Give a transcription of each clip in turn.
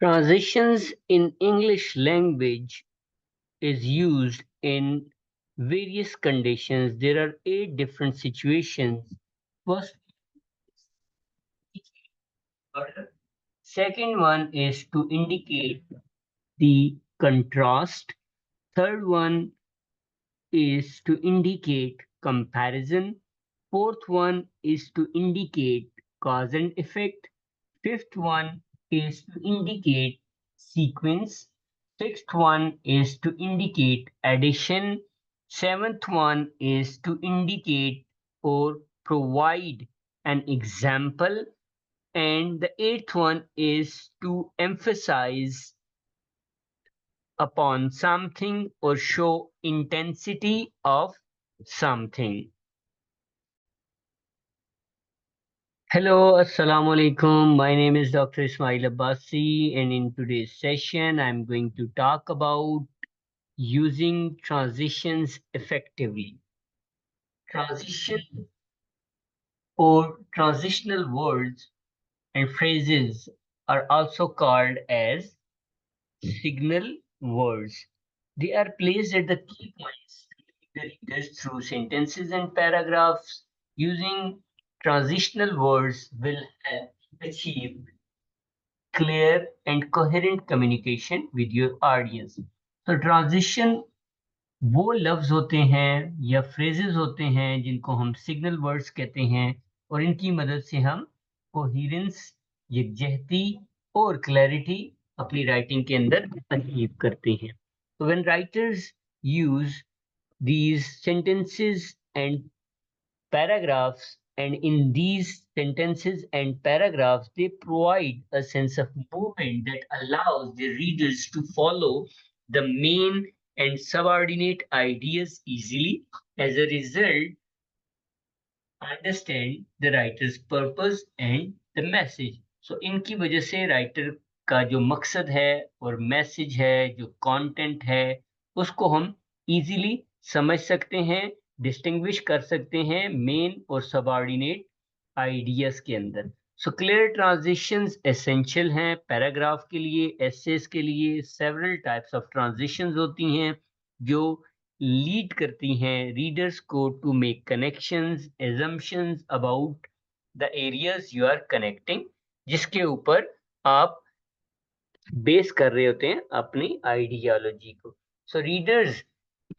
Transitions in English language is used in various conditions. There are 8 different situations. First, order. Second one is to indicate the contrast. Third one is to indicate comparison. Fourth one is to indicate cause and effect. Fifth one is to indicate sequence. Sixth one is to indicate addition. Seventh one is to indicate or provide an example. And the eighth one is to emphasize upon something or show intensity of something. Hello, Assalamu alaikum. My name is Dr. Ismail Abbasi, and in today's session, I'm going to talk about using transitions effectively. Transition or transitional words and phrases are also called as signal words. They are placed at the key points to lead the readers through sentences and paragraphs. Using transitional words will help achieve clear and coherent communication with your audience. So transition वो लफ्ज होते हैं या phrases होते हैं जिनको हम signal words कहते हैं और इनकी मदद से हम coherence, यकजहती और clarity अपनी writing के अंदर achieve करते हैं. So when writers use these sentences and paragraphs, and in these sentences and paragraphs they provide a sense of movement that allows the readers to follow the main and subordinate ideas easily. As a result, understand the writer's purpose and the message. So इनकी वजह से writer का जो मकसद है और message है, जो content है, उसको हम easily समझ सकते हैं, distinguish कर सकते हैं main और subordinate ideas के अंदर. So clear transitions essential हैं paragraph के लिए, essays के लिए. Several types of transitions होती हैं जो लीड करती हैं रीडर्स को to make connections, assumptions about the areas you are connecting, जिसके ऊपर आप बेस कर रहे होते हैं अपनी आइडियोलॉजी को. So readers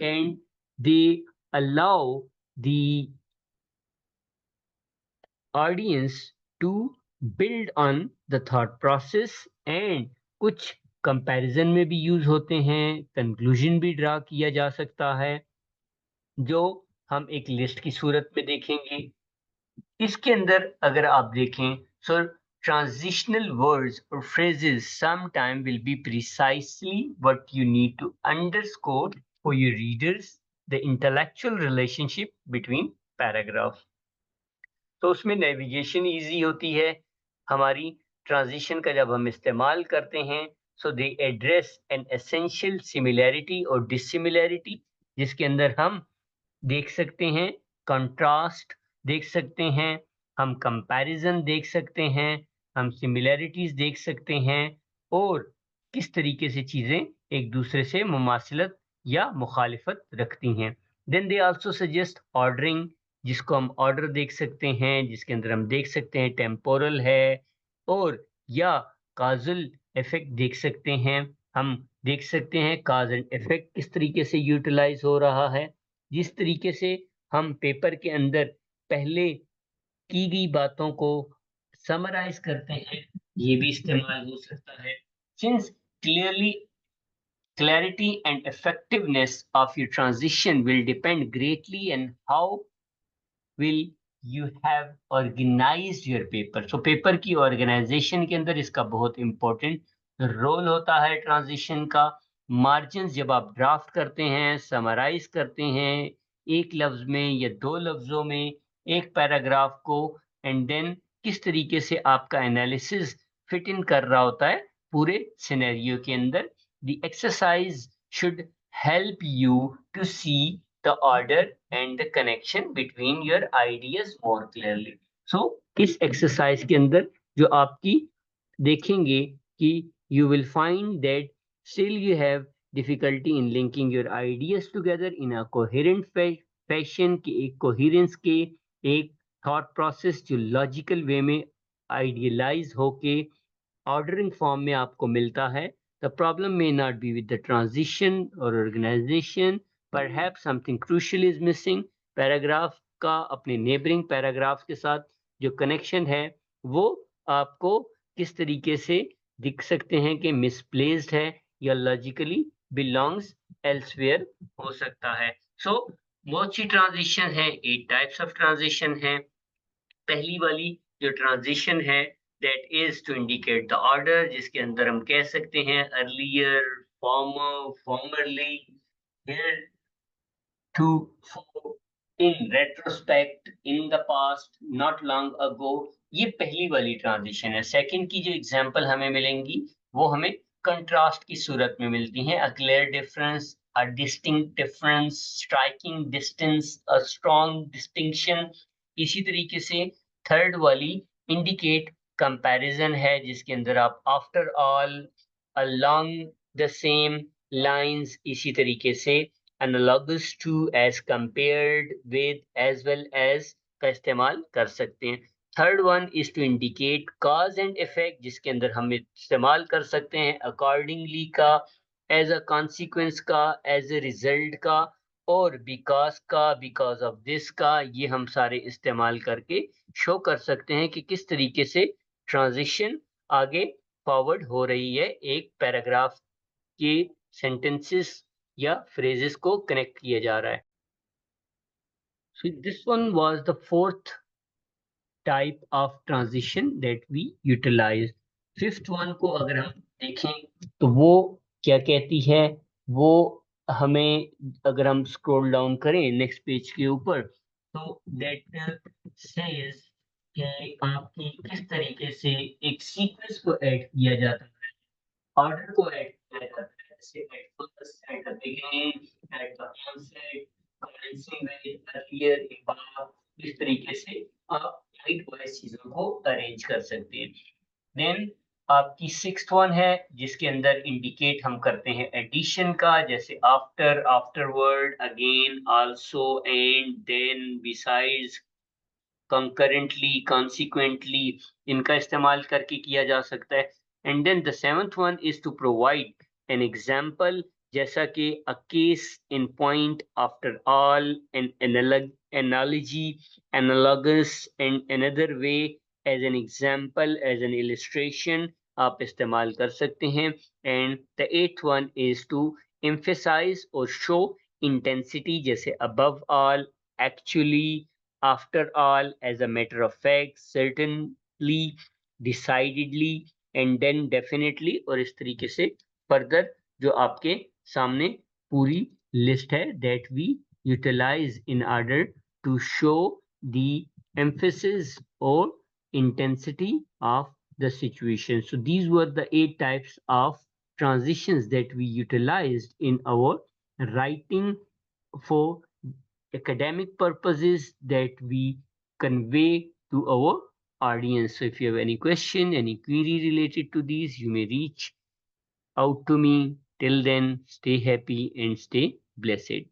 and they allow the audience to build on the thought process, and कुछ कंपैरिजन में भी यूज होते हैं, कंक्लूजन भी ड्रा किया जा सकता है जो हम एक लिस्ट की सूरत में देखेंगे. इसके अंदर अगर आप देखें, सो transitional words or phrases sometime will be precisely what you need to underscore for your readers the intellectual relationship between paragraphs. तो उसमें नेविगेशन इजी होती है हमारी ट्रांजिशन का जब हम इस्तेमाल करते हैं. सो दे एड्रेस एन एसेंशियल सिमिलैरिटी और डिसिमिलैरिटी, जिसके अंदर हम देख सकते हैं कंट्रास्ट, देख सकते हैं हम कंपैरिजन, देख सकते हैं हम सिमिलैरिटीज देख सकते हैं, और किस तरीके से चीजें एक दूसरे से मुमासिलत या मुखालिफत रखती हैं. Then they also suggest ordering, जिसको हम ऑर्डर देख सकते हैं, जिसके अंदर हम देख सकते हैं टेम्पोरल है, और या काजल इफेक्ट देख सकते हैं. हम देख सकते हैं काज एंड इफेक्ट किस तरीके से यूटिलाइज हो रहा है. जिस तरीके से हम पेपर के अंदर पहले की गई बातों को समराइज करते हैं, ये भी इस्तेमाल हो सकता है. Since clarity and effectiveness of your transition will depend greatly on how will you have organized your paper. So paper की organization के अंदर इसका बहुत important रोल होता है ट्रांजिशन का. मार्जिन्स जब आप ड्राफ्ट करते हैं, समराइज करते हैं एक लफ्ज में या दो लफ्जों में एक पैराग्राफ को, एंड देन किस तरीके से आपका एनालिसिस फिट इन कर रहा होता है पूरे सिनेरियो के अंदर. The exercise should help you to see the order and the connection between your ideas more clearly. So इस exercise के अंदर जो आपकी देखेंगे कि you will find that still you have difficulty in linking your ideas together in a coherent fashion कि एक coherence के एक thought process जो logical way में idealize होके ordering form में आपको मिलता है. The problem may not be with the transition or organization. Perhaps something crucial is missing. Paragraph का अपने neighboring paragraph के साथ जो connection है वो आपको किस तरीके से दिख सकते हैं कि misplaced है या logically belongs elsewhere हो सकता है. So बहुत सी transition है, 8 types of transition है. पहली वाली जो ट्रांजिशन है that is to indicate the order जिसके अंदर हम कह सकते हैं earlier former formerly hereto in retrospect in the past not long ago. ये पहली वाली ट्रांजिशन है. सेकंड की जो एग्जांपल हमें मिलेंगी वो हमें कंट्रास्ट की सूरत में मिलती हैं. A clear difference, a distinct difference, striking distance, a strong distinction. इसी तरीके से थर्ड वाली इंडिकेट कंपैरिजन है जिसके अंदर आप after all, along the same lines, इसी तरीके से analogous to, as compared with, as well as का इस्तेमाल कर सकते हैं. Third one is to indicate cause and effect जिसके अंदर हम इस्तेमाल कर सकते हैं अकॉर्डिंगली का, एज अ कॉन्सिक्वेंस का, एज अ रिजल्ट का और बिकॉज का, बिकॉज ऑफ दिस का. ये हम सारे इस्तेमाल करके शो कर सकते हैं कि किस तरीके से ट्रांजिशन आगे फॉरवर्ड हो रही है एक पैराग्राफ के सेंटेंसेस या phrases को कनेक्ट किया जा रहा है. So this one was the fourth type of transition that we utilized. Fifth one को अगर हम देखें तो वो क्या कहती है, वो हमें अगर हम स्क्रॉल डाउन करें नेक्स्ट पेज के ऊपर तो that says कि आपकी किस तरीके से एक सीक्वेंस को ऐड किया जाता है, ऑर्डर को ऐड किया जाता है. जैसे at first, at the beginning, at the onset, commencing with, earlier, about. इस तरीके से आप हाइट वाइज चीजों को अरेंज कर सकते हैं. देन आपकी सिक्स्थ वन है जिसके अंदर इंडिकेट हम करते हैं एडिशन का, जैसे after, afterward, again, also, and, then, besides, concurrently, consequently, इनका इस्तेमाल करके किया जा सकता है. And then the seventh one is to provide an example, जैसा कि a case in point, after all, an analogy, analogous and another way, as an example, as an illustration आप इस्तेमाल कर सकते हैं. And the eighth one is to emphasize और show intensity, जैसे above all, actually, after all, as a matter of fact, certainly, decidedly, and then definitely. और इस तरीके से further जो आपके सामने पूरी लिस्ट है that we utilize in order to show the emphasis or intensity of the situation. So these were the 8 types of transitions that we utilized in our writing for academic purposes that we convey to our audience. So if you have any question, any query related to these, you may reach out to me. Till then, stay happy and stay blessed.